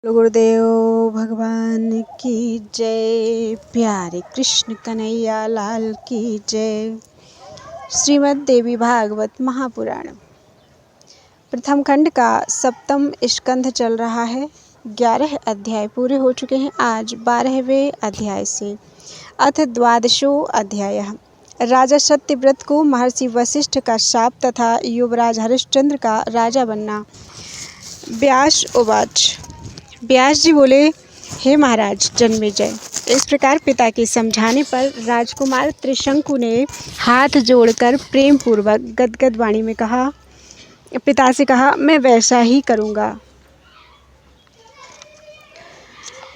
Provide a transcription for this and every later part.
गुरुदेव भगवान की जय। प्यारे कृष्ण कन्हैया लाल की जय। श्रीमद् देवी भागवत महापुराण प्रथम खंड का सप्तम स्कंध चल रहा है। 11 अध्याय पूरे हो चुके हैं। आज 12वें अध्याय से अथ द्वादशो अध्याय। राजा सत्यव्रत को महर्षि वशिष्ठ का शाप तथा युवराज हरिश्चंद्र का राजा बनना। व्यास उवाच। व्यास जी बोले, हे महाराज जन्मेजय, इस प्रकार पिता के समझाने पर राजकुमार त्रिशंकु ने हाथ जोड़कर प्रेम पूर्वक गदगद वाणी में कहा, पिता से कहा, मैं वैसा ही करूँगा।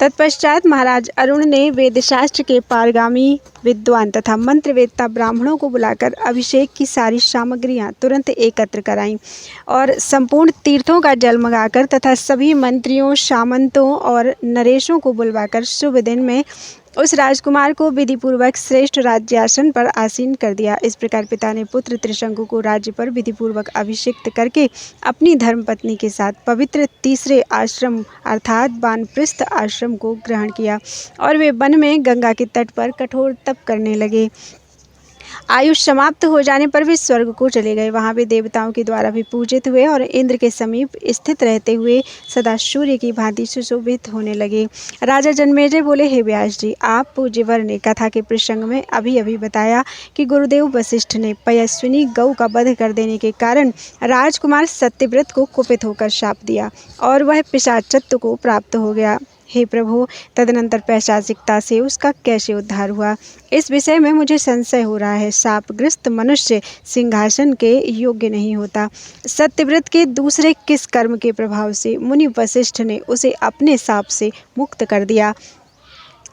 तत्पश्चात महाराज अरुण ने वेदशास्त्र के पारगामी विद्वान तथा मंत्रवेत्ता ब्राह्मणों को बुलाकर अभिषेक की सारी सामग्रियां तुरंत एकत्र कराईं और संपूर्ण तीर्थों का जल मंगाकर तथा सभी मंत्रियों, सामंतों और नरेशों को बुलवाकर शुभ दिन में उस राजकुमार को विधिपूर्वक श्रेष्ठ राज्यासन पर आसीन कर दिया। इस प्रकार पिता ने पुत्र त्रिशंकु को राज्य पर विधिपूर्वक अभिषिक्त करके अपनी धर्मपत्नी के साथ पवित्र तीसरे आश्रम अर्थात वानप्रस्थ आश्रम को ग्रहण किया और वे वन में गंगा के तट पर कठोर तप करने लगे। आयुष समाप्त हो जाने पर वे स्वर्ग को चले गए। वहाँ वे देवताओं के द्वारा भी पूजित हुए और इंद्र के समीप स्थित रहते हुए सदा सूर्य की भांति सुशोभित होने लगे। राजा जन्मेजय बोले, हे व्यास जी, आप पूज्यवर ने कथा के प्रसंग में अभी अभी बताया कि गुरुदेव वशिष्ठ ने पयस्विनी गौ का वध कर देने के कारण राजकुमार सत्यव्रत को कुपित होकर शाप दिया और वह पिशाचत्व को प्राप्त हो गया। हे प्रभु, तदनंतर पैशाचिकता से उसका कैसे उद्धार हुआ, इस विषय में मुझे संशय हो रहा है। शापग्रस्त मनुष्य सिंहासन के योग्य नहीं होता। सत्यव्रत के दूसरे किस कर्म के प्रभाव से मुनि वशिष्ठ ने उसे अपने शाप से मुक्त कर दिया?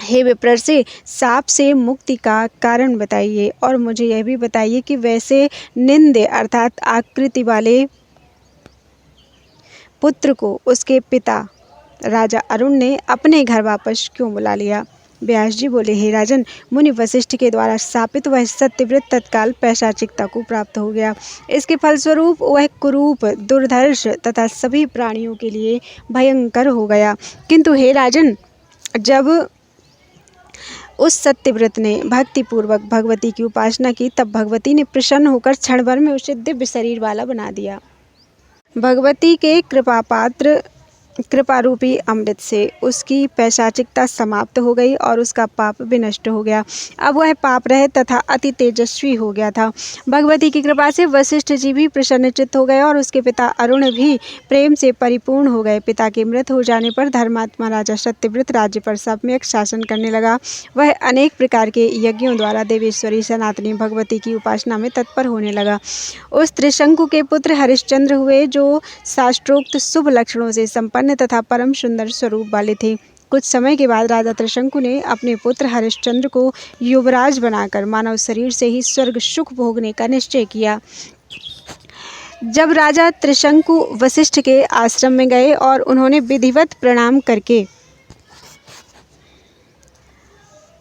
हे विप्र से शाप से मुक्ति का कारण बताइए और मुझे यह भी बताइए कि वैसे निंद्य अर्थात आकृति वाले पुत्र को उसके पिता राजा अरुण ने अपने घर वापस क्यों बुला लिया? व्यास जी बोले, हे राजन, मुनि वशिष्ठ के द्वारा शापित वह सत्यव्रत तत्काल पैशाचिकता को प्राप्त हो गया। इसके फलस्वरूप वह कुरूप, दुर्धर्ष तथा सभी प्राणियों के लिए भयंकर हो गया। किंतु हे राजन, जब उस सत्यव्रत ने भक्तिपूर्वक भगवती की उपासना की तब भगवती ने प्रसन्न होकर क्षण भर में उसे दिव्य शरीर वाला बना दिया। भगवती के कृपा रूपी अमृत से उसकी पैशाचिकता समाप्त हो गई और उसका पाप विनष्ट हो गया। अब वह पाप रहित तथा अति तेजस्वी हो गया था। भगवती की कृपा से वशिष्ठ जी भी प्रसन्नचित्त हो गए और उसके पिता अरुण भी प्रेम से परिपूर्ण हो गए। पिता के मृत हो जाने पर धर्मात्मा राजा सत्यव्रत राज्य पर सम्यक शासन करने लगा। वह अनेक प्रकार के यज्ञों द्वारा देवेश्वरी सनातनी भगवती की उपासना में तत्पर होने लगा। उस त्रिशंकु के पुत्र हरिश्चंद्र हुए, जो शास्त्रोक्त शुभ लक्षणों से संपन्न तथा परम सुंदर स्वरूप वाले थे। कुछ समय के बाद राजा त्रिशंकु ने अपने पुत्र हरिश्चंद्र को युवराज बनाकर मानव शरीर से ही स्वर्ग सुख भोगने का निश्चय किया। जब राजा त्रिशंकु वशिष्ठ के आश्रम में गए और उन्होंने विधिवत प्रणाम करके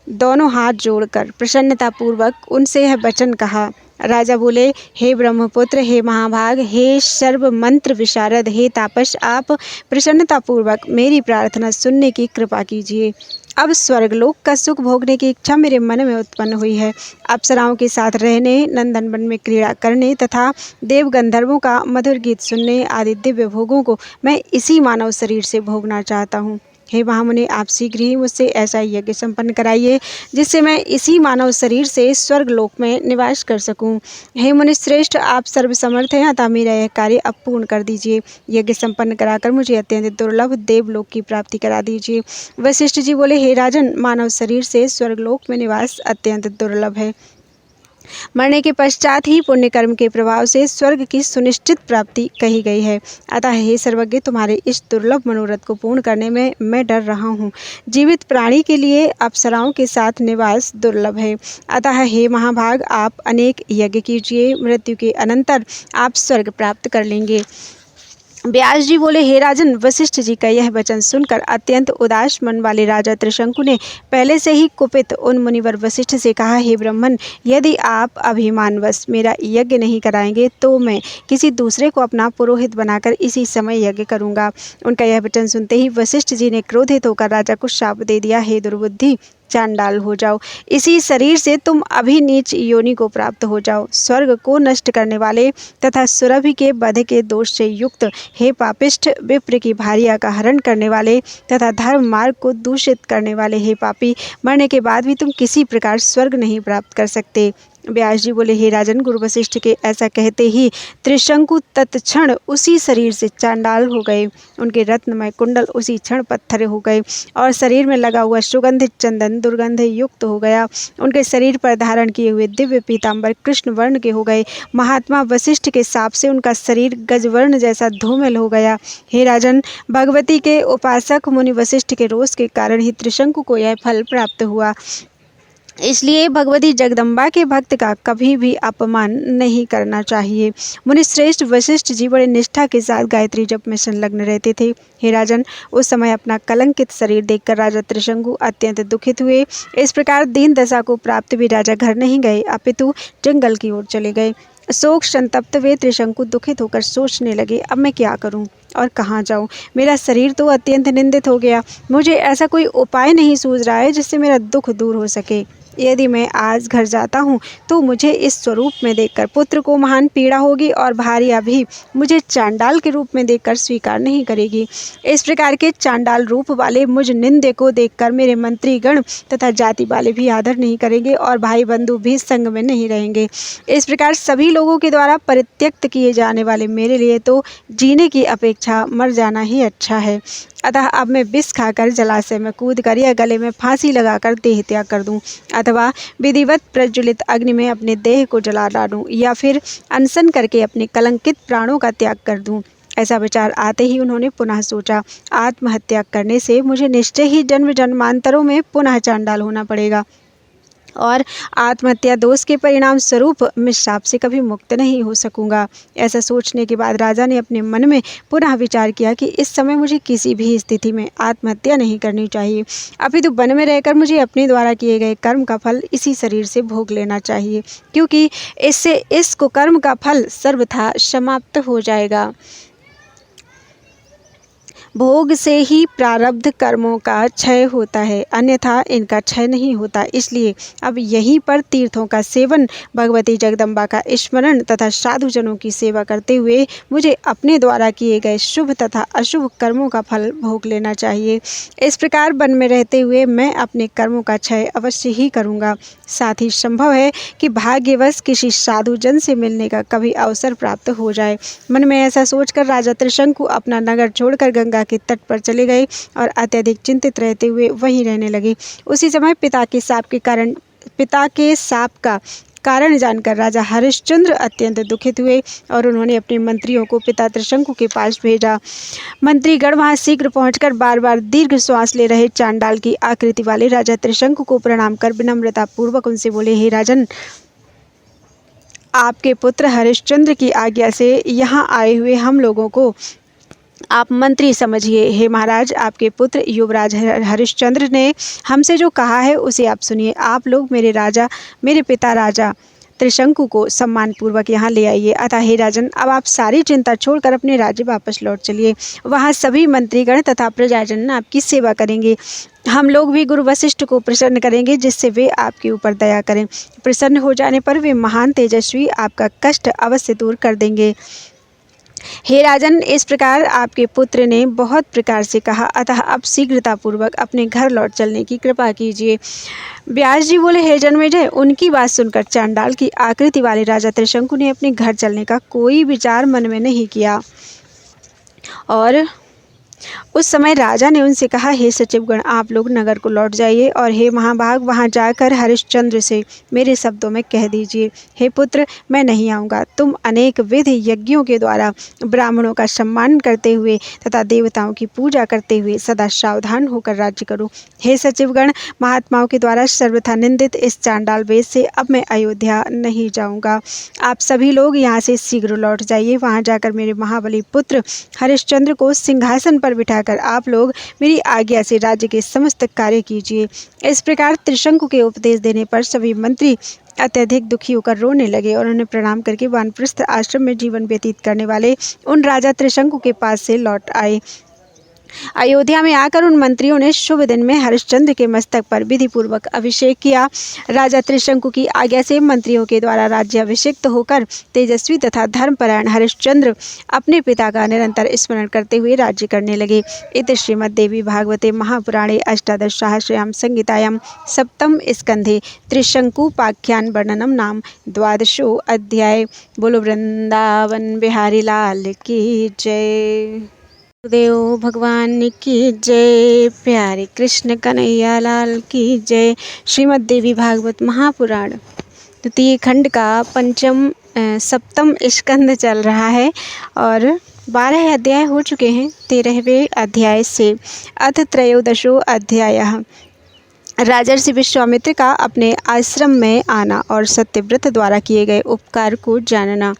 दोनों हाथ जोड़कर प्रसन्नतापूर्वक उनसे यह वचन कहा। राजा बोले, हे ब्रह्मपुत्र, हे महाभाग, हे सर्व मंत्र विशारद, हे तापस, आप प्रसन्नतापूर्वक मेरी प्रार्थना सुनने की कृपा कीजिए। अब स्वर्गलोक का सुख भोगने की इच्छा मेरे मन में उत्पन्न हुई है। अप्सराओं के साथ रहने, नंदनवन में क्रीड़ा करने तथा देव गंधर्वों का मधुर गीत सुनने आदि दिव्य भोगों को मैं इसी मानव शरीर से भोगना चाहता हूँ। हे महामुनि, आप शीघ्र ही मुझसे ऐसा यज्ञ संपन्न कराइए जिससे मैं इसी मानव शरीर से स्वर्गलोक में निवास कर सकूं। हे मुनि श्रेष्ठ, आप सर्वसमर्थ हैं, अतः मेरा यह कार्य अब पूर्ण कर दीजिए। यज्ञ संपन्न कराकर मुझे अत्यंत दुर्लभ देवलोक की प्राप्ति करा दीजिए। वशिष्ठ जी बोले, हे राजन, मानव शरीर से स्वर्गलोक में निवास अत्यंत दुर्लभ है। मरने के पश्चात ही पुण्य कर्म के प्रभाव से स्वर्ग की सुनिश्चित प्राप्ति कही गई है। अतः हे सर्वज्ञ, तुम्हारे इस दुर्लभ मनोरथ को पूर्ण करने में मैं डर रहा हूँ। जीवित प्राणी के लिए अप्सराओं के साथ निवास दुर्लभ है। अतः हे महाभाग, आप अनेक यज्ञ कीजिए, मृत्यु के अनंतर आप स्वर्ग प्राप्त कर लेंगे। व्यास जी बोले, हे राजन, वशिष्ठ जी का यह वचन सुनकर अत्यंत उदास मन वाले राजा त्रिशंकु ने पहले से ही कुपित उन मुनिवर वशिष्ठ से कहा, हे ब्राह्मण, यदि आप अभिमानवश मेरा यज्ञ नहीं कराएंगे तो मैं किसी दूसरे को अपना पुरोहित बनाकर इसी समय यज्ञ करूंगा। उनका यह वचन सुनते ही वशिष्ठ जी ने क्रोधित होकर राजा को शाप दे दिया, हे दुर्बुद्धि, चांडाल हो जाओ, इसी शरीर से तुम अभी नीच योनि को प्राप्त हो जाओ। स्वर्ग को नष्ट करने वाले तथा सुरभि के वध के दोष से युक्त हे पापिष्ठ, विप्र की भार्या का हरण करने वाले तथा धर्म मार्ग को दूषित करने वाले हे पापी, मरने के बाद भी तुम किसी प्रकार स्वर्ग नहीं प्राप्त कर सकते। व्यास जी बोले, हे राजन, गुरु वशिष्ठ के ऐसा कहते ही त्रिशंकु तत्क्षण उसी शरीर से चांडाल हो गए। उनके रत्नमय कुंडल उसी क्षण पत्थर हो गए और शरीर में लगा हुआ सुगंधित चंदन दुर्गंध युक्त हो गया। उनके शरीर पर धारण किए हुए दिव्य पीतांबर कृष्ण वर्ण के हो गए। महात्मा वशिष्ठ के शाप से उनका शरीर गजवर्ण जैसा धूमिल हो गया। हे राजन, भगवती के उपासक मुनि वशिष्ठ के रोष के कारण ही त्रिशंकु को यह फल प्राप्त हुआ। इसलिए भगवती जगदम्बा के भक्त का कभी भी अपमान नहीं करना चाहिए। मुनिश्रेष्ठ वशिष्ठ जी बड़े निष्ठा के साथ गायत्री जप में संलग्न रहते थे। हे राजन, उस समय अपना कलंकित शरीर देखकर राजा त्रिशंकु अत्यंत दुखित हुए। इस प्रकार दीन दशा को प्राप्त भी राजा घर नहीं गए, अपितु जंगल की ओर चले गए। शोक संतप्त वे त्रिशंकु दुखित होकर सोचने लगे, अब मैं क्या करूं और कहाँ जाऊं? मेरा शरीर तो अत्यंत निंदित हो गया। मुझे ऐसा कोई उपाय नहीं सूझ रहा है जिससे मेरा दुख दूर हो सके। यदि मैं आज घर जाता हूँ तो मुझे इस स्वरूप में देखकर पुत्र को महान पीड़ा होगी और भार्या भी मुझे चांडाल के रूप में देखकर स्वीकार नहीं करेगी। इस प्रकार के चांडाल रूप वाले मुझ निंदे को देखकर मेरे मंत्रीगण तथा जाति वाले भी आदर नहीं करेंगे और भाई बंधु भी संग में नहीं रहेंगे। इस प्रकार सभी लोगों के द्वारा परित्यक्त किए जाने वाले मेरे लिए तो जीने की अपेक्षा मर जाना ही अच्छा है। अतः अब मैं विष खाकर जलाशय में कूदकर या गले में फांसी लगाकर देह त्याग कर दूं, अथवा विधिवत प्रज्वलित अग्नि में अपने देह को जला डालूं, या फिर अनशन करके अपने कलंकित प्राणों का त्याग कर दूं। ऐसा विचार आते ही उन्होंने पुनः सोचा, आत्महत्या करने से मुझे निश्चय ही जन्म जन्मांतरों में पुनः चांडाल होना पड़ेगा और आत्महत्या दोष के परिणाम स्वरूप मैं शाप से कभी मुक्त नहीं हो सकूंगा। ऐसा सोचने के बाद राजा ने अपने मन में पुनः विचार किया कि इस समय मुझे किसी भी स्थिति में आत्महत्या नहीं करनी चाहिए, अपितु वन में रहकर मुझे अपने द्वारा किए गए कर्म का फल इसी शरीर से भोग लेना चाहिए, क्योंकि इससे इस कुकर्म का फल सर्वथा समाप्त हो जाएगा। भोग से ही प्रारब्ध कर्मों का क्षय होता है, अन्यथा इनका क्षय नहीं होता। इसलिए अब यहीं पर तीर्थों का सेवन, भगवती जगदम्बा का स्मरण तथा साधुजनों की सेवा करते हुए मुझे अपने द्वारा किए गए शुभ तथा अशुभ कर्मों का फल भोग लेना चाहिए। इस प्रकार वन में रहते हुए मैं अपने कर्मों का क्षय अवश्य ही करूँगा। साथ ही संभव है कि भाग्यवश किसी साधुजन से मिलने का कभी अवसर प्राप्त हो जाए। मन में ऐसा सोचकर राजा त्रिशंकु अपना नगर छोड़कर गंगा के तट पर चले गए और अत्यधिक चिंतित रहते हुए वहीं रहने लगे। उसी समय पिता के साप का कारण जानकर राजा हरिश्चंद्र अत्यंत दुखित हुए और उन्होंने अपने मंत्रियों को पिता त्रिशंकु के पास भेजा। मंत्रीगण वहां शीघ्र पहुंचकर बार बार दीर्घ श्वास ले रहे चांडाल की आकृति वाले राजा त्रिशंकु को प्रणाम कर विनम्रता पूर्वक उनसे बोले, हे राजन, आपके पुत्र हरिश्चंद्र की आज्ञा से यहाँ आए हुए हम लोगों को आप मंत्री समझिए। हे महाराज, आपके पुत्र युवराज हरिश्चंद्र ने हमसे जो कहा है उसे आप सुनिए। आप लोग मेरे पिता राजा त्रिशंकु को सम्मान पूर्वक यहाँ ले आइए। अतः हे राजन, अब आप सारी चिंता छोड़कर अपने राज्य वापस लौट चलिए। वहाँ सभी मंत्रीगण तथा प्रजाजन आपकी सेवा करेंगे। हम लोग भी गुरु वशिष्ठ को प्रसन्न करेंगे, जिससे वे आपके ऊपर दया करें। प्रसन्न हो जाने पर वे महान तेजस्वी आपका कष्ट अवश्य दूर कर देंगे। हे राजन, इस प्रकार आपके पुत्र ने बहुत प्रकार से कहा, अतः अब शीघ्रतापूर्वक अपने घर लौट चलने की कृपा कीजिए। व्यास जी बोले, हे जन्मेजय, उनकी बात सुनकर चांडाल की आकृति वाले राजा त्रिशंकु ने अपने घर चलने का कोई विचार मन में नहीं किया और उस समय राजा ने उनसे कहा, हे सचिवगण, आप लोग नगर को लौट जाइए और हे महाभाग, वहां जाकर हरिश्चंद्र से मेरे शब्दों में कह दीजिए, हे पुत्र, मैं नहीं आऊँगा। तुम अनेक विध यज्ञों के द्वारा ब्राह्मणों का सम्मान करते हुए तथा देवताओं की पूजा करते हुए सदा सावधान होकर राज्य करो। हे सचिवगण, महात्माओं के द्वारा सर्वथा निंदित इस चांडाल वेश से अब मैं अयोध्या नहीं जाऊँगा। आप सभी लोग यहाँ से शीघ्र लौट जाइए। वहाँ जाकर मेरे महाबली पुत्र हरिश्चंद्र को सिंहासन पर बिठाकर आप लोग मेरी आज्ञा से राज्य के समस्त कार्य कीजिए। इस प्रकार त्रिशंकु के उपदेश देने पर सभी मंत्री अत्यधिक दुखी होकर रोने लगे और उन्हें प्रणाम करके वानप्रस्थ आश्रम में जीवन व्यतीत करने वाले उन राजा त्रिशंकु के पास से लौट आए। अयोध्या में आकर उन मंत्रियों ने शुभ दिन में हरिश्चंद्र के मस्तक पर विधि पूर्वक अभिषेक किया। राजा त्रिशंकु की आज्ञा से मंत्रियों के द्वारा राज्याभिषिक्त होकर तेजस्वी तथा धर्मपरायण हरिश्चंद्र अपने पिता का निरंतर स्मरण करते हुए राज्य करने लगे। इति श्रीमद्देवी भागवते महापुराणे अष्टादशसहस्रयां संहितायां सप्तम स्कंधे त्रिशंकुपाख्यान वर्णनम नाम द्वादशो अध्याय। बोलो वृंदावन बिहारी लाल की जय। देव भगवान की जय। प्यारे कृष्ण कन्हैया लाल की जय। श्रीमद् देवी भागवत महापुराण द्वितीय खंड का सप्तम स्कंद चल रहा है और 12 अध्याय हो चुके हैं। 13वें अध्याय से अथ त्रयोदशो अध्यायः। राजर्षि विश्वामित्र का अपने आश्रम में आना और सत्यव्रत द्वारा किए गए उपकार को जानना।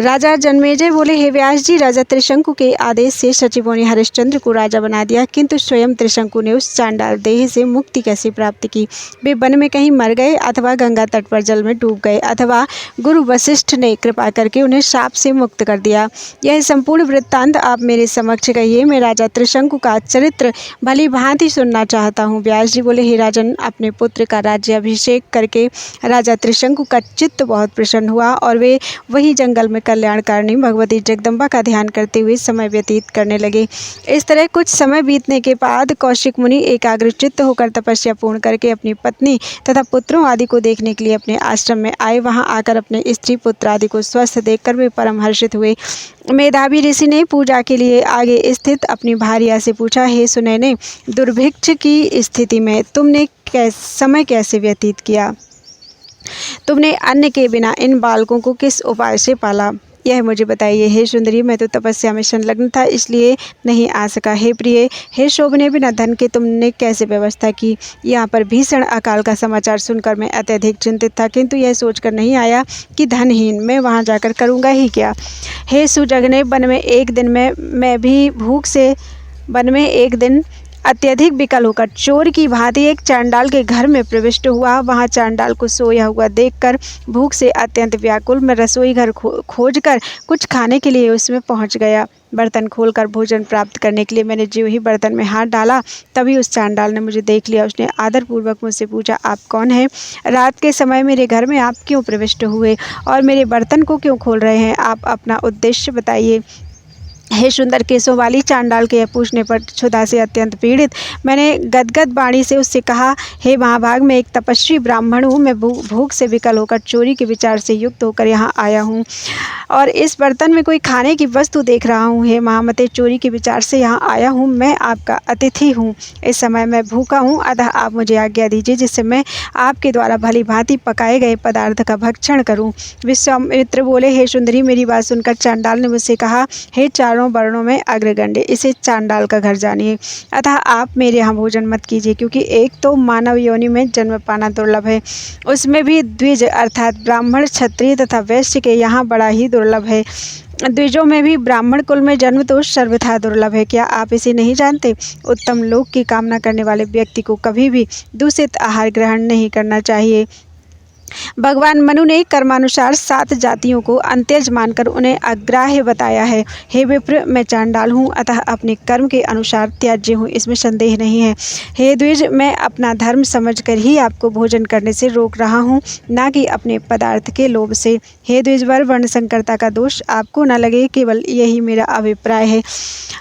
राजा जन्मेजय बोले, हे व्यास जी, राजा त्रिशंकु के आदेश से सचिवों ने हरिश्चंद्र को राजा बना दिया, किंतु स्वयं त्रिशंकु ने उस चांडाल देह से मुक्ति कैसे प्राप्त की? वे वन में कहीं मर गए अथवा गंगा तट पर जल में डूब गए अथवा गुरु वशिष्ठ ने कृपा करके उन्हें शाप से मुक्त कर दिया। यह संपूर्ण वृत्तांत आप मेरे समक्ष कहिए। मैं राजा त्रिशंकु का चरित्र भली भांति सुनना चाहता हूँ। व्यास जी बोले, हे राजन, अपने पुत्र का राज्याभिषेक करके राजा त्रिशंकु का चित्त बहुत प्रसन्न हुआ और वे वही जंगल में कल्याणकारिणी भगवती जगदम्बा का ध्यान करते हुए समय व्यतीत करने लगे। इस तरह कुछ समय बीतने के बाद कौशिक मुनि एकाग्रचित्त होकर तपस्या पूर्ण करके अपनी पत्नी तथा पुत्रों आदि को देखने के लिए अपने आश्रम में आए। वहां आकर अपने स्त्री पुत्र आदि को स्वस्थ देखकर वे परम हर्षित हुए। मेधावी ऋषि ने पूजा के लिए आगे स्थित अपनी भार्या से पूछा, हे सुनैने, दुर्भिक्ष की स्थिति में तुमने समय कैसे व्यतीत किया? तुमने अन्न के बिना इन बालकों को किस उपाय से पाला, यह मुझे बताइए। हे सुंदरी, मैं तो तपस्या में संलग्न था, इसलिए नहीं आ सका। हे प्रिय, हे शोभने, बिना धन के तुमने कैसे व्यवस्था की? यहाँ पर भीषण अकाल का समाचार सुनकर मैं अत्यधिक चिंतित था, किंतु यह सोचकर नहीं आया कि धनहीन मैं वहाँ जाकर करूँगा ही क्या। हे सुजगने, वन में एक दिन अत्यधिक विकल होकर चोर की भांति एक चांडाल के घर में प्रविष्ट हुआ। वहां चांडाल को सोया हुआ देखकर भूख से अत्यंत व्याकुल मैं रसोई घर खोजकर कुछ खाने के लिए उसमें पहुंच गया। बर्तन खोलकर भोजन प्राप्त करने के लिए मैंने जो ही बर्तन में हाथ डाला, तभी उस चांडाल ने मुझे देख लिया। उसने आदरपूर्वक मुझसे पूछा, आप कौन हैं? रात के समय मेरे घर में आप क्यों प्रविष्ट हुए और मेरे बर्तन को क्यों खोल रहे हैं? आप अपना उद्देश्य बताइए। हे सुंदर केशों वाली चांडाल के पूछने पर क्षुधा से अत्यंत पीड़ित मैंने गदगद वाणी से उससे कहा, हे महाभाग, मैं एक तपस्वी ब्राह्मण हूँ। मैं भूख से विकल होकर चोरी के विचार से युक्त होकर यहाँ आया हूँ और इस बर्तन में कोई खाने की वस्तु देख रहा हूँ। हे महामते, चोरी के विचार से यहाँ आया हूँ। मैं आपका अतिथि हूँ। इस समय मैं भूखा हूँ, अतः आप मुझे आज्ञा दीजिए जिससे मैं आपके द्वारा भली भांति पकाए गए पदार्थ का भक्षण करूँ। विश्वामित्र बोले, हे सुंदरी, मेरी बात सुनकर चांडाल ने मुझसे कहा, हे चारों वर्णों में अग्रगण्य, इसे चांडाल का घर जानिए। अतः आप मेरे यहाँ भोजन मत कीजिए, क्योंकि एक तो मानव योनि में जन्म पाना दुर्लभ है, उसमें भी द्विज अर्थात ब्राह्मण, क्षत्रिय तथा वैश्य के यहाँ बड़ा ही दुर्लभ है। द्विजों में भी ब्राह्मण कुल में जन्म तो सर्वथा दुर्लभ है। क्या आप इसे नहीं जानते? उत्तम लोक की कामना करने वाले व्यक्ति को कभी भी दूषित आहार ग्रहण नहीं करना चाहिए। भगवान मनु ने कर्मानुसार 7 जातियों को अंत्यज मानकर उन्हें अग्राह्य बताया है। हे विप्र, मैं चांडाल हूँ, अतः अपने कर्म के अनुसार त्याज्य हूँ, इसमें संदेह नहीं है। हे द्विज, मैं अपना धर्म समझकर ही आपको भोजन करने से रोक रहा हूँ, ना कि अपने पदार्थ के लोभ से। हे द्विजवर, वर्ण संकरता का दोष आपको न लगे, केवल यही मेरा अभिप्राय है।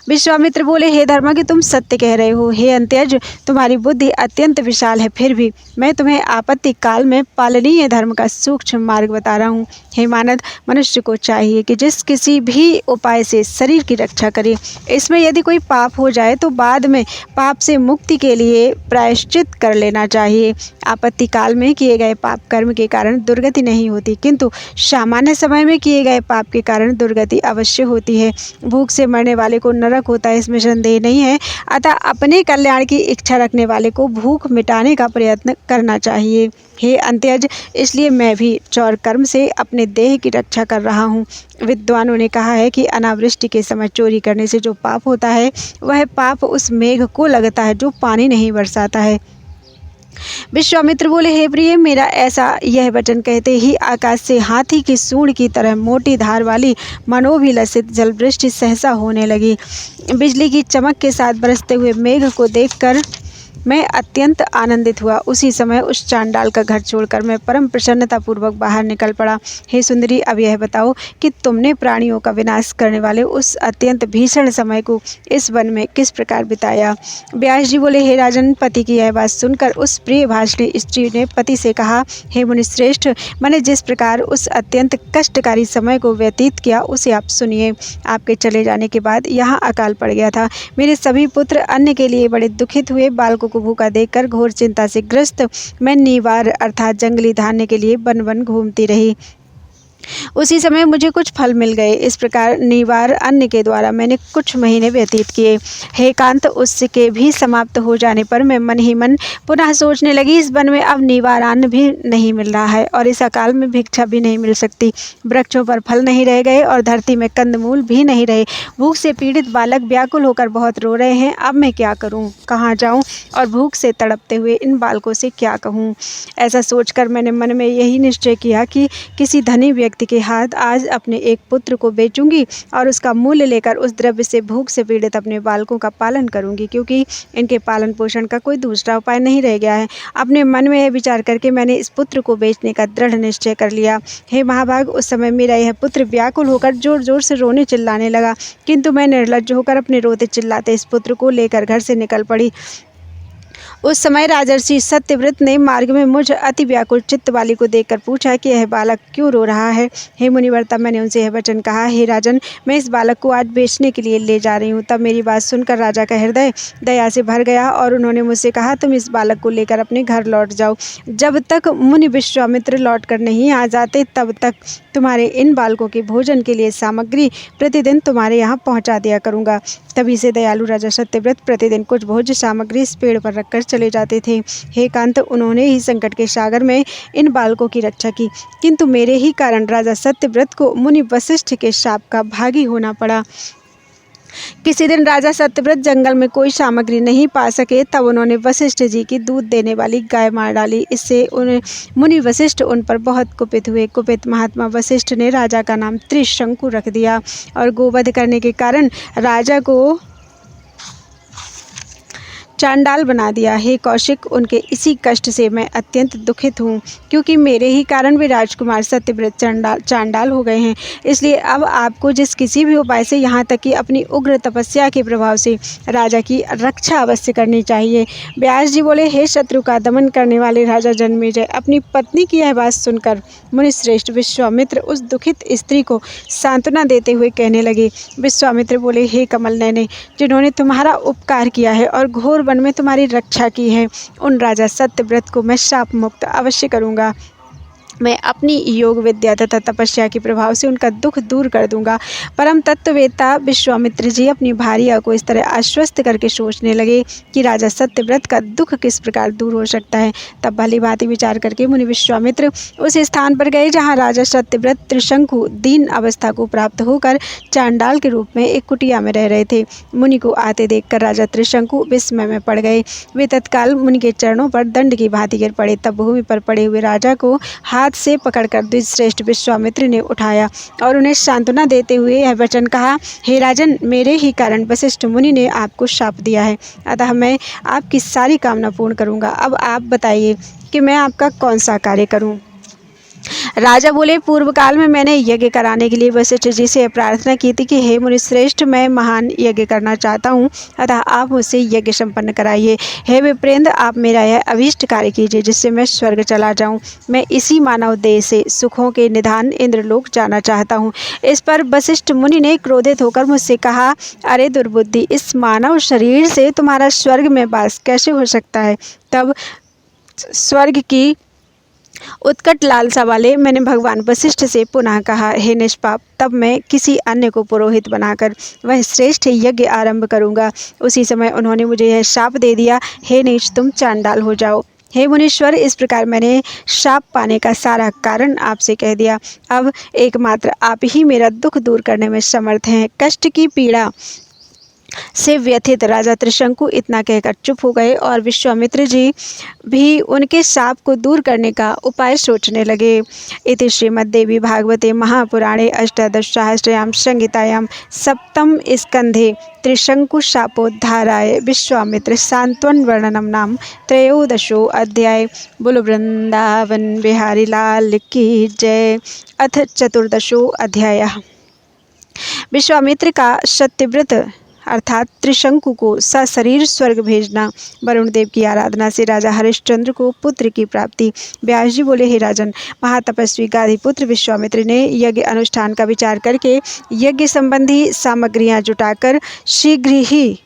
विश्वामित्र बोले, हे धर्म, कि तुम सत्य कह रहे हो। हे अंत्यज, तुम्हारी बुद्धि अत्यंत विशाल है, फिर भी मैं तुम्हें आपत्ति काल में पालनीय है धर्म का सूक्ष्म मार्ग बता रहा हूँ। हे मानद, मनुष्य को चाहिए कि जिस किसी भी उपाय से शरीर की रक्षा करे। इसमें यदि कोई पाप हो जाए तो बाद में पाप से मुक्ति के लिए प्रायश्चित कर लेना चाहिए। आपत्ति काल में किए गए पाप कर्म के कारण दुर्गति नहीं होती, किंतु सामान्य समय में किए गए पाप के कारण दुर्गति अवश्य होती है। भूख से मरने वाले को नरक होता है, इसमें संदेह नहीं है। अतः अपने कल्याण की इच्छा रखने वाले को भूख मिटाने का प्रयत्न करना चाहिए। हे अंत्यज, इसलिए मैं भी चौर कर्म से अपने देह की रक्षा कर रहा हूँ। विद्वानों ने कहा है कि अनावृष्टि के समय चोरी करने से जो पाप होता है वह पाप उस मेघ को लगता है जो पानी नहीं बरसाता है। विश्वामित्र बोले, हे प्रिय, मेरा ऐसा यह वचन कहते ही आकाश से हाथी की सूंड की तरह मोटी धार वाली मनोभिलषित जलवृष्टि सहसा होने लगी। बिजली की चमक के साथ बरसते हुए मेघ को देखकर मैं अत्यंत आनंदित हुआ। उसी समय उस चांडाल का घर छोड़कर मैं परम प्रसन्नतापूर्वक बाहर निकल पड़ा। हे सुंदरी, अब यह बताओ कि तुमने प्राणियों का विनाश करने वाले उस अत्यंत भीषण समय को इस वन में किस प्रकार बिताया। व्यास जी बोले, हे राजन, पति की यह बात सुनकर उस प्रिय भाषणी स्त्री ने पति से कहा, हे मुनिश्रेष्ठ, मैंने जिस प्रकार उस अत्यंत कष्टकारी समय को व्यतीत किया उसे आप सुनिए। आपके चले जाने के बाद यहाँ अकाल पड़ गया था। मेरे सभी पुत्र अन्न के लिए बड़े दुखित हुए। बालकों को भूखा देखकर घोर चिंता से ग्रस्त मैं नीवार अर्थात जंगली धान्य के लिए वन वन घूमती रही। उसी समय मुझे कुछ फल मिल गए। इस प्रकार नीवार अन्न के द्वारा मैंने कुछ महीने व्यतीत किए। हे कांत, उसके भी समाप्त हो जाने पर मैं मन ही मन पुनः सोचने लगी, इस वन में अब नीवार अन्न भी नहीं मिल रहा है और इस अकाल में भिक्षा भी नहीं मिल सकती। वृक्षों पर फल नहीं रह गए और धरती में कंदमूल भी नहीं रहे। भूख से पीड़ित बालक व्याकुल होकर बहुत रो रहे हैं। अब मैं क्या करूं, कहाँ जाऊं और भूख से तड़पते हुए इन बालकों से क्या कहूं। ऐसा सोचकर मैंने मन में यही निश्चय किया कि किसी धनी व्यक्ति के हाथ आज अपने एक पुत्र को बेचूंगी और उसका मूल्य लेकर उस द्रव्य से भूख से पीड़ित अपने बालकों का पालन करूंगी, क्योंकि इनके पालन पोषण का कोई दूसरा उपाय नहीं रह गया है। अपने मन में यह विचार करके मैंने इस पुत्र को बेचने का दृढ़ निश्चय कर लिया। हे महाभाग, उस समय मेरा यह पुत्र व्याकुल होकर जोर जोर से रोने चिल्लाने लगा, किंतु मैं निर्लज्ज होकर अपने रोते चिल्लाते इस पुत्र को लेकर घर से निकल पड़ी। उस समय राजर्षि सत्यव्रत ने मार्ग में मुझ अति व्याकुल चित्त वाली को देखकर पूछा कि यह बालक क्यों रो रहा है। हे मुनिवर्ता, मैंने उनसे यह वचन कहा, हे राजन, मैं इस बालक को आज बेचने के लिए ले जा रही हूँ। तब मेरी बात सुनकर राजा का हृदय दया से भर गया और उन्होंने मुझसे कहा, तुम इस बालक को लेकर अपने घर लौट जाओ। जब तक मुनि विश्वामित्र लौट कर नहीं आ जाते तब तक तुम्हारे इन बालकों के भोजन के लिए सामग्री प्रतिदिन तुम्हारे यहाँ पहुँचा दिया करूँगा। तभी से दयालु राजा सत्यव्रत प्रतिदिन कुछ भोज्य सामग्री इस पेड़ पर रखकर चले जाते थे। हे कांत, उन्होंने ही संकट के सागर में इन बालकों की रक्षा की, किंतु मेरे ही कारण राजा सत्यव्रत को मुनि वशिष्ठ के शाप का भागी होना पड़ा। किसी दिन राजा सत्यव्रत जंगल में कोई सामग्री नहीं पा सके, तब उन्होंने वशिष्ठ जी की दूध देने वाली गाय मार डाली। इससे मुनि वशिष्ठ उन पर बहुत कुपित हुए। कुपित महात्मा वशिष्ठ ने राजा का नाम त्रिशंकु रख दिया और गोवध करने के कारण राजा को चांडाल बना दिया। हे कौशिक, उनके इसी कष्ट से मैं अत्यंत दुखित हूँ, क्योंकि मेरे ही कारण वे राजकुमार सत्यव्रत चांडाल हो गए हैं। इसलिए अब आपको जिस किसी भी उपाय से, यहाँ तक कि अपनी उग्र तपस्या के प्रभाव से राजा की रक्षा अवश्य करनी चाहिए। व्यास जी बोले, हे शत्रु का दमन करने वाले राजा जन्मेजय, अपनी पत्नी की यह बात सुनकर मुनिश्रेष्ठ विश्वामित्र उस दुखित स्त्री को सांत्वना देते हुए कहने लगे। विश्वामित्र बोले, हे कमल नयने, जिन्होंने तुम्हारा उपकार किया है और घोर वन में तुम्हारी रक्षा की है, उन राजा सत्यव्रत को मैं शाप मुक्त अवश्य करूँगा। मैं अपनी योग विद्या तथा तपस्या के प्रभाव से उनका दुख दूर कर दूंगा। परम तत्ववेत्ता विश्वामित्र जी अपनी भार्या को इस तरह आश्वस्त करके सोचने लगे कि राजा सत्यव्रत का दुख किस प्रकार दूर हो सकता है। तब भली भांति विचार करके मुनि विश्वामित्र उस स्थान पर गए जहाँ राजा सत्यव्रत त्रिशंकु दीन अवस्था को प्राप्त होकर चांडाल के रूप में एक कुटिया में रह रहे थे। मुनि को आते देखकर राजा त्रिशंकु विस्मय में पड़ गए। वे तत्काल मुनि के चरणों पर दंड की भांति गिर पड़े। तब भूमि पर पड़े हुए राजा को हाथ से पकड़कर द्विजश्रेष्ठ विश्वामित्र ने उठाया और उन्हें सांत्वना देते हुए यह वचन कहा, हे राजन, मेरे ही कारण वशिष्ठ मुनि ने आपको शाप दिया है, अतः मैं आपकी सारी कामना पूर्ण करूंगा। अब आप बताइए कि मैं आपका कौन सा कार्य करूं। राजा बोले, पूर्व काल में मैंने यज्ञ कराने के लिए वशिष्ठ जी से प्रार्थना की थी कि हे मुनि श्रेष्ठ, मैं महान यज्ञ करना चाहता हूँ, अतः आप मुझसे यज्ञ संपन्न कराइए। हे विप्रेंद्र, आप मेरा यह अभीष्ट कार्य कीजिए जिससे मैं स्वर्ग चला जाऊँ। मैं इसी मानव देह से सुखों के निधान इंद्रलोक जाना चाहता हूँ। इस पर वशिष्ठ मुनि ने क्रोधित होकर मुझसे कहा, अरे दुर्बुद्धि, इस मानव शरीर से तुम्हारा स्वर्ग में वास कैसे हो सकता है। तब स्वर्ग की उत्कट लालसा वाले मैंने भगवान वशिष्ठ से पुनः कहा, हे निष्पाप, तब मैं किसी अन्य को पुरोहित बनाकर वह श्रेष्ठ यज्ञ आरंभ करूंगा। उसी समय उन्होंने मुझे यह शाप दे दिया, हे नीच, तुम चांडाल हो जाओ। हे मुनीश्वर, इस प्रकार मैंने शाप पाने का सारा कारण आपसे कह दिया। अब एकमात्र आप ही मेरा दुख दूर करने में समर्थ हैं। कष्ट की पीड़ा से व्यथित राजा त्रिशंकु इतना कहकर चुप हो गए और विश्वामित्र जी भी उनके शाप को दूर करने का उपाय सोचने लगे। इति श्रीमद्देवी भागवते महापुराणे अष्टादशसहस्रयां संहितायां सप्तम स्कंधे त्रिशंकु शापोद्धाराय विश्वामित्र सांत्वन वर्णनम नाम त्रयोदशो अध्याय। बोलो वृंदावन बिहारी लाल की जय। अथ चतुर्दशो अध्याय। विश्वामित्र का सत्यव्रत अर्थात त्रिशंकु को सशरीर स्वर्ग भेजना। वरुण देव की आराधना से राजा हरिश्चंद्र को पुत्र की प्राप्ति। व्यास जी बोले, हे राजन, महातपस्वी गाधिपुत्र विश्वामित्र ने यज्ञ अनुष्ठान का विचार करके यज्ञ संबंधी सामग्रियां जुटाकर शीघ्र ही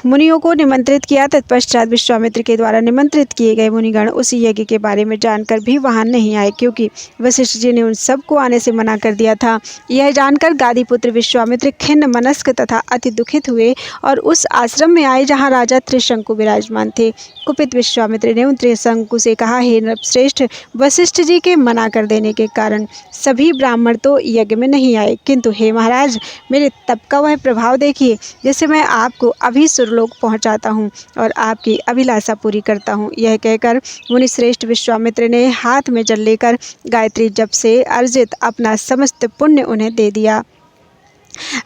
मुनियों को निमंत्रित किया। तत्पश्चात विश्वामित्र के द्वारा निमंत्रित किए गए मुनिगण उस यज्ञ के बारे में जानकर भी वहां नहीं आए, क्योंकि वशिष्ठ जी ने उन सबको आने से मना कर दिया था। यह जानकर गादीपुत्र विश्वामित्र खिन्न मनस्क तथा अति दुखित हुए और उस आश्रम में आए जहां राजा त्रिशंकु विराजमान थे। कुपित विश्वामित्र ने उन त्रिशंकु से कहा, हे नृपश्रेष्ठ, वशिष्ठ जी के मना कर देने के कारण सभी ब्राह्मण तो यज्ञ में नहीं आए, किंतु हे महाराज, मेरे तप का वह प्रभाव देखिए जिससे मैं आपको अभी सुरलोक पहुंचाता हूं और आपकी अभिलाषा पूरी करता हूं। यह कहकर मुनि श्रेष्ठ विश्वामित्र ने हाथ में जल लेकर गायत्री जप से अर्जित अपना समस्त पुण्य उन्हें दे दिया।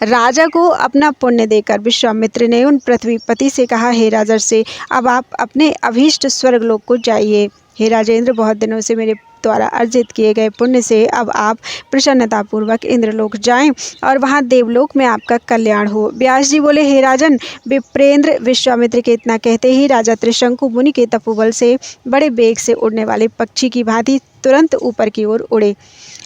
राजा को अपना पुण्य देकर विश्वामित्र ने उन पृथ्वीपति से कहा, हे राजर्षि, अब आप अपने अभीष्ट स्वर्गलोक को जाइए। हे राजेंद्र, बहुत दिनों से मेरे द्वारा अर्जित किए गए पुण्य से अब आप प्रसन्नतापूर्वक इंद्रलोक जाएं और वहां देवलोक में आपका कल्याण हो। व्यास जी बोले, हे राजन, विप्रेंद्र विश्वामित्र के इतना कहते ही राजा त्रिशंकु मुनि के तपोबल से बड़े वेग से उड़ने वाले पक्षी की भांति तुरंत ऊपर की ओर उड़े।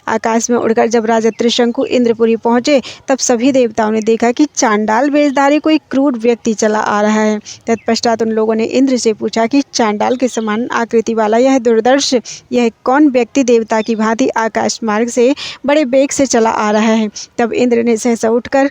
आकाश में उड़कर जब राजा त्रिशंकु इंद्रपुरी पहुंचे तब सभी देवताओं ने देखा कि चांडाल वेशधारी कोई क्रूर व्यक्ति चला आ रहा है। तत्पश्चात उन लोगों ने इंद्र से पूछा कि चांडाल के समान आकृति वाला यह दुर्दर्श, यह कौन व्यक्ति देवता की भांति आकाश मार्ग से बड़े वेग से चला आ रहा है। तब इंद्र ने सहसा उठकर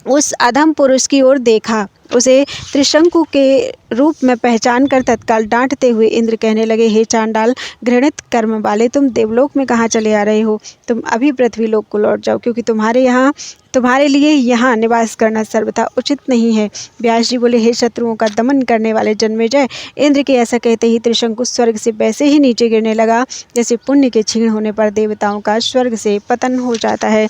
उस अधम पुरुष की ओर देखा। उसे त्रिशंकु के रूप में पहचान कर तत्काल डांटते हुए इंद्र कहने लगे, हे चांडाल, घृणित कर्म वाले, तुम देवलोक में कहाँ चले आ रहे हो। तुम अभी पृथ्वीलोक को लौट जाओ, क्योंकि तुम्हारे लिए यहाँ निवास करना सर्वथा उचित नहीं है। व्यास जी बोले, हे शत्रुओं का दमन करने वाले जन्मेजय, इंद्र के ऐसा कहते ही त्रिशंकु स्वर्ग से वैसे ही नीचे गिरने लगा जैसे पुण्य के क्षीण होने पर देवताओं का स्वर्ग से पतन हो जाता है।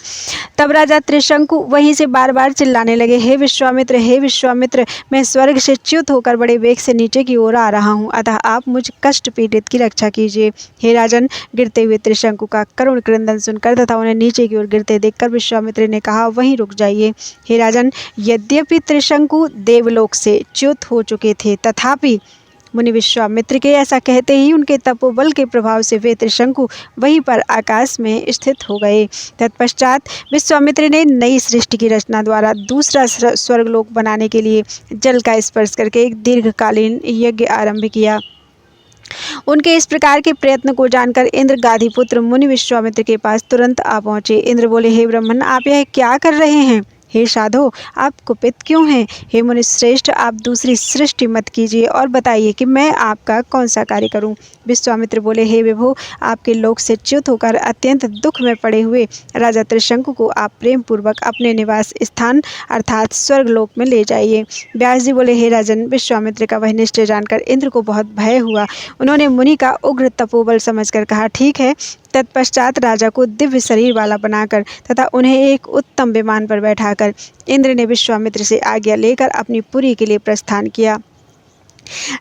तब राजा त्रिशंकु वहीं से बार बार चिल्लाने लगे, हे विश्वामित्र, हे विश्वामित्र, मैं स्वर्ग से च्युत होकर बड़े वेग से नीचे की ओर आ रहा हूँ, अतः आप मुझ कष्ट पीड़ित की रक्षा कीजिए। हे राजन, गिरते हुए त्रिशंकु का करुण क्रंदन सुनकर तथा उन्हें नीचे की ओर गिरते देखकर विश्वामित्र ने कहा, वहीं रुक जाइए। हे राजन, यद्यपि त्रिशंकु देवलोक से च्युत हो चुके थे, तथापि मुनि विश्वामित्र के ऐसा कहते ही उनके तपोबल के प्रभाव से वे त्रिशंकु वहीं पर आकाश में स्थित हो गए। तत्पश्चात विश्वामित्र ने नई सृष्टि की रचना द्वारा दूसरा स्वर्गलोक बनाने के लिए जल का स्पर्श करके एक दीर्घकालीन यज्ञ आरंभ किया। उनके इस प्रकार के प्रयत्न को जानकर इंद्र गाधिपुत्र मुनि विश्वामित्र के पास तुरंत आ पहुंचे। इंद्र बोले, हे ब्रह्मन, आप यह क्या कर रहे हैं। हे साधो, आप कुपित क्यों हैं। हे मुनि श्रेष्ठ, आप दूसरी सृष्टि मत कीजिए और बताइए कि मैं आपका कौन सा कार्य करूं। विश्वामित्र बोले, हे विभो, आपके लोक से च्युत होकर अत्यंत दुख में पड़े हुए राजा त्रिशंकु को आप प्रेम पूर्वक अपने निवास स्थान अर्थात स्वर्गलोक में ले जाइए। व्यास जी बोले, हे राजन, विश्वामित्र का वह निश्चय जानकर इंद्र को बहुत भय हुआ। उन्होंने मुनि का उग्र तपोबल समझकर कहा, ठीक है। तत्पश्चात राजा को दिव्य शरीर वाला बनाकर तथा उन्हें एक उत्तम विमान पर बैठाकर इंद्र ने विश्वामित्र से आज्ञा लेकर अपनी पुरी के लिए प्रस्थान किया।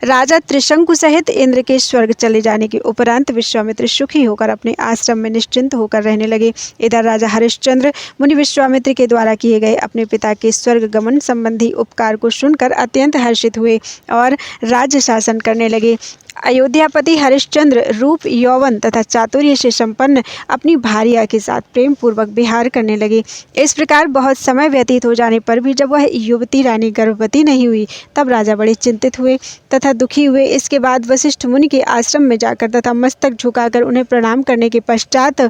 राजा त्रिशंकु सहित इंद्र के स्वर्ग चले जाने के उपरांत विश्वामित्र सुखी होकर अपने आश्रम में निश्चिंत होकर रहने लगे। इधर राजा हरिश्चंद्र मुनि विश्वामित्र के द्वारा किए गए अपने पिता के स्वर्ग गमन संबंधी उपकार को सुनकर अत्यंत हर्षित हुए और राज्य शासन करने लगे। अयोध्यापति हरिश्चंद्र रूप, यौवन तथा चातुर्य से संपन्न अपनी भार्या के साथ प्रेम पूर्वक विहार करने लगे। इस प्रकार बहुत समय व्यतीत हो जाने पर भी जब वह युवती रानी गर्भवती नहीं हुई, तब राजा बड़े चिंतित हुए तथा दुखी हुए। इसके बाद वशिष्ठ मुनि के आश्रम में जाकर तथा मस्तक झुकाकर उन्हें प्रणाम करने के पश्चात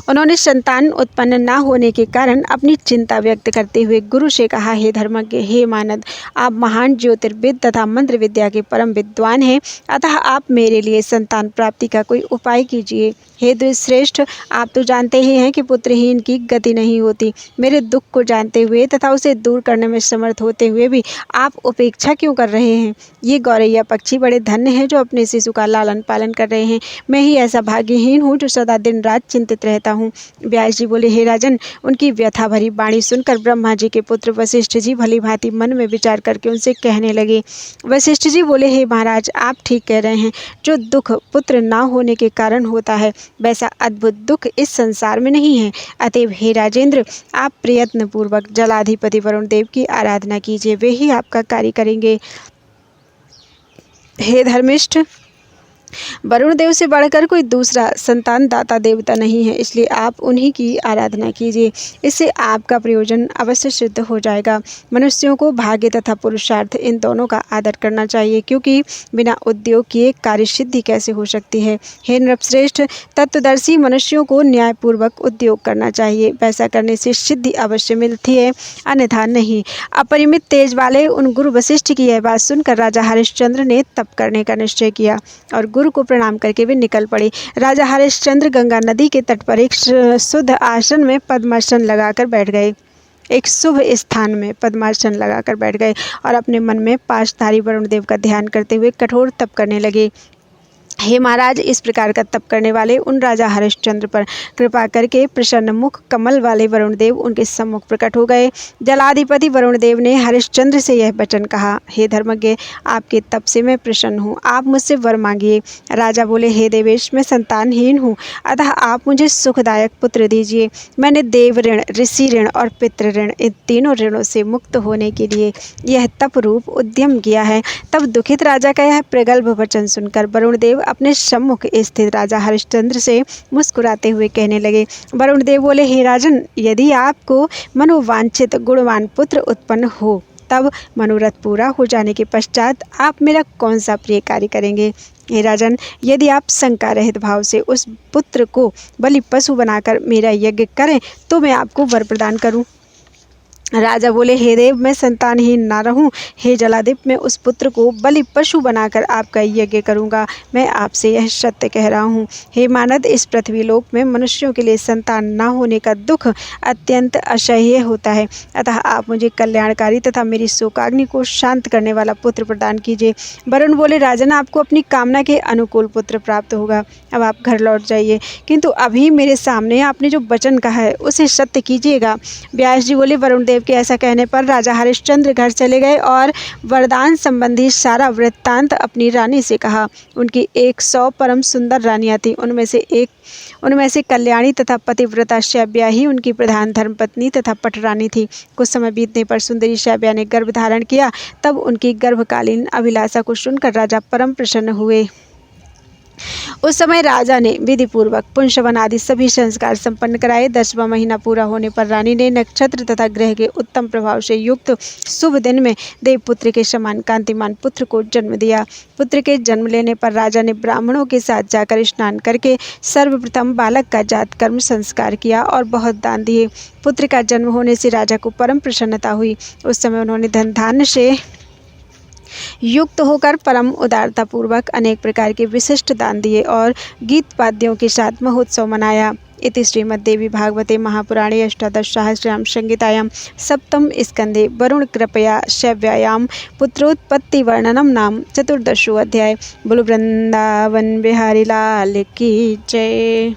उन्होंने संतान उत्पन्न न होने के कारण अपनी चिंता व्यक्त करते हुए गुरु से कहा, हे धर्मज्ञ, हे मानद, आप महान ज्योतिर्विद तथा मंत्र विद्या के परम विद्वान हैं, अतः आप मेरे लिए संतान प्राप्ति का कोई उपाय कीजिए। हे द्विश्रेष्ठ, आप तो जानते ही हैं कि पुत्रहीन की गति नहीं होती। मेरे दुख को जानते हुए तथा उसे दूर करने में समर्थ होते हुए भी आप उपेक्षा क्यों कर रहे हैं? ये गौरैया पक्षी बड़े धन्य हैं जो अपने शिशु का लालन पालन कर रहे हैं। मैं ही ऐसा भाग्यहीन हूँ जो सदा दिन रात चिंतित रहता हूँ। व्यास जी बोले, हे राजन, उनकी व्यथा भरी वाणी सुनकर ब्रह्मा जी के पुत्र वशिष्ठ जी भली भांति मन में विचार करके उनसे कहने लगे। वशिष्ठ जी बोले, हे महाराज, आप ठीक कह रहे हैं। जो दुख पुत्र न होने के कारण होता है, वैसा अद्भुत दुख इस संसार में नहीं है। अतएव हे राजेंद्र, आप प्रयत्न पूर्वक जलाधिपति वरुण देव की आराधना कीजिए, वे ही आपका कार्य करेंगे। हे धर्मिष्ठ, वरुण देव से बढ़कर कोई दूसरा संतान दाता देवता नहीं है, इसलिए आप उन्हीं की आराधना कीजिए। इससे आपका प्रयोजन अवश्य सिद्ध हो जाएगा। मनुष्यों को भाग्य तथा पुरुषार्थ इन दोनों का आदर करना चाहिए, क्योंकि बिना उद्योग किए कार्य सिद्धि कैसे हो सकती है। हे नृपश्रेष्ठ, तत्वदर्शी मनुष्यों को न्यायपूर्वक उद्योग करना चाहिए। वैसा करने से सिद्धि अवश्य मिलती है, अन्यथा नहीं। अपरिमित तेज वाले उन गुरु वशिष्ठ की यह बात सुनकर राजा हरिश्चंद्र ने तप करने का निश्चय किया और गुरु को प्रणाम करके वे निकल पड़े। राजा हरिश्चंद्र गंगा नदी के तट पर एक शुद्ध आसन में पद्मासन लगाकर बैठ गए। एक शुभ स्थान में पद्मासन लगाकर बैठ गए और अपने मन में पाशधारी वरुण देव का ध्यान करते हुए कठोर तप करने लगे। हे महाराज, इस प्रकार का तप करने वाले उन राजा हरिश्चंद्र पर कृपा करके प्रसन्न मुख कमल वाले वरुण देव उनके सम्मुख प्रकट हो गए। जलाधिपति वरुण देव ने हरिश्चंद्र से यह वचन कहा, हे धर्मज्ञ, आपके तप से मैं प्रसन्न हूँ, आप मुझसे वर मांगिए। राजा बोले, हे देवेश, मैं संतानहीन हूँ, अतः आप मुझे सुखदायक पुत्र दीजिए। मैंने देव ऋण, ऋषि ऋण और पितृ ऋण, इन तीनों ऋणों से मुक्त होने के लिए यह तप रूप उद्यम किया है। तब दुखित राजा का यह प्रगल्भ वचन सुनकर वरुण देव अपने सम्मुख स्थित राजा हरिश्चंद्र से मुस्कुराते हुए कहने लगे। वरुण देव बोले, हे राजन, यदि आपको मनोवांछित गुणवान पुत्र उत्पन्न हो, तब मनोरथ पूरा हो जाने के पश्चात आप मेरा कौन सा प्रिय कार्य करेंगे? हे राजन, यदि आप शंका रहित भाव से उस पुत्र को बलि पशु बनाकर मेरा यज्ञ करें, तो मैं आपको वर प्रदान करूं। राजा बोले, हे देव, मैं संतानहीन ना रहूं। हे जलाधिप, मैं उस पुत्र को बलि पशु बनाकर आपका यज्ञ करूंगा। मैं आपसे यह सत्य कह रहा हूं। हे मानद, इस पृथ्वी लोक में मनुष्यों के लिए संतान ना होने का दुख अत्यंत असह्य होता है, अतः आप मुझे कल्याणकारी तथा मेरी शोकाग्नि को शांत करने वाला पुत्र प्रदान कीजिए। वरुण बोले, राजन, आपको अपनी कामना के अनुकूल पुत्र प्राप्त होगा। अब आप घर लौट जाइए, किंतु अभी मेरे सामने आपने जो वचन कहा है उसे सत्य कीजिएगा। व्यास जी बोले, वरुण देव के ऐसा कहने पर राजा हरिश्चंद्र घर चले गए और वरदान संबंधी सारा वृत्तांत अपनी रानी से कहा। उनकी 100 परम सुंदर रानियां थीं, उनमें से कल्याणी तथा पतिव्रता शैब्या ही उनकी प्रधान धर्मपत्नी तथा पटरानी थी। कुछ समय बीतने पर सुंदरी शैब्या ने गर्भ धारण किया। तब उनकी गर्भकालीन अभिलाषा को सुनकर राजा परम प्रसन्न हुए। उस समय राजा ने विधि पूर्वक पुंसवन आदि सभी संस्कार संपन्न कराए। 10वां महीना पूरा होने पर रानी ने नक्षत्र तथा ग्रह के उत्तम प्रभाव से युक्त शुभ दिन में देवपुत्र के समान कांतिमान पुत्र को जन्म दिया। पुत्र के जन्म लेने पर राजा ने ब्राह्मणों के साथ जाकर स्नान करके सर्वप्रथम बालक का जात कर्म संस्कार किया और बहुत दान दिए। पुत्र का जन्म होने से राजा को परम प्रसन्नता हुई। उस समय उन्होंने धन धान्य से युक्त होकर परम उदारता पूर्वक अनेक प्रकार के विशिष्ट दान दिए और गीत वाद्यों के साथ महोत्सव मनाया। इति श्रीमद्देवी भागवते महापुराणे अष्टादशसहस्रयां संहितायां सप्तम स्कंदे वरुण कृपया शैव्यायां पुत्रोत्पत्ति वर्णनम नाम 14वां अध्याय। बोलो वृंदावन बिहारी लाल की जय।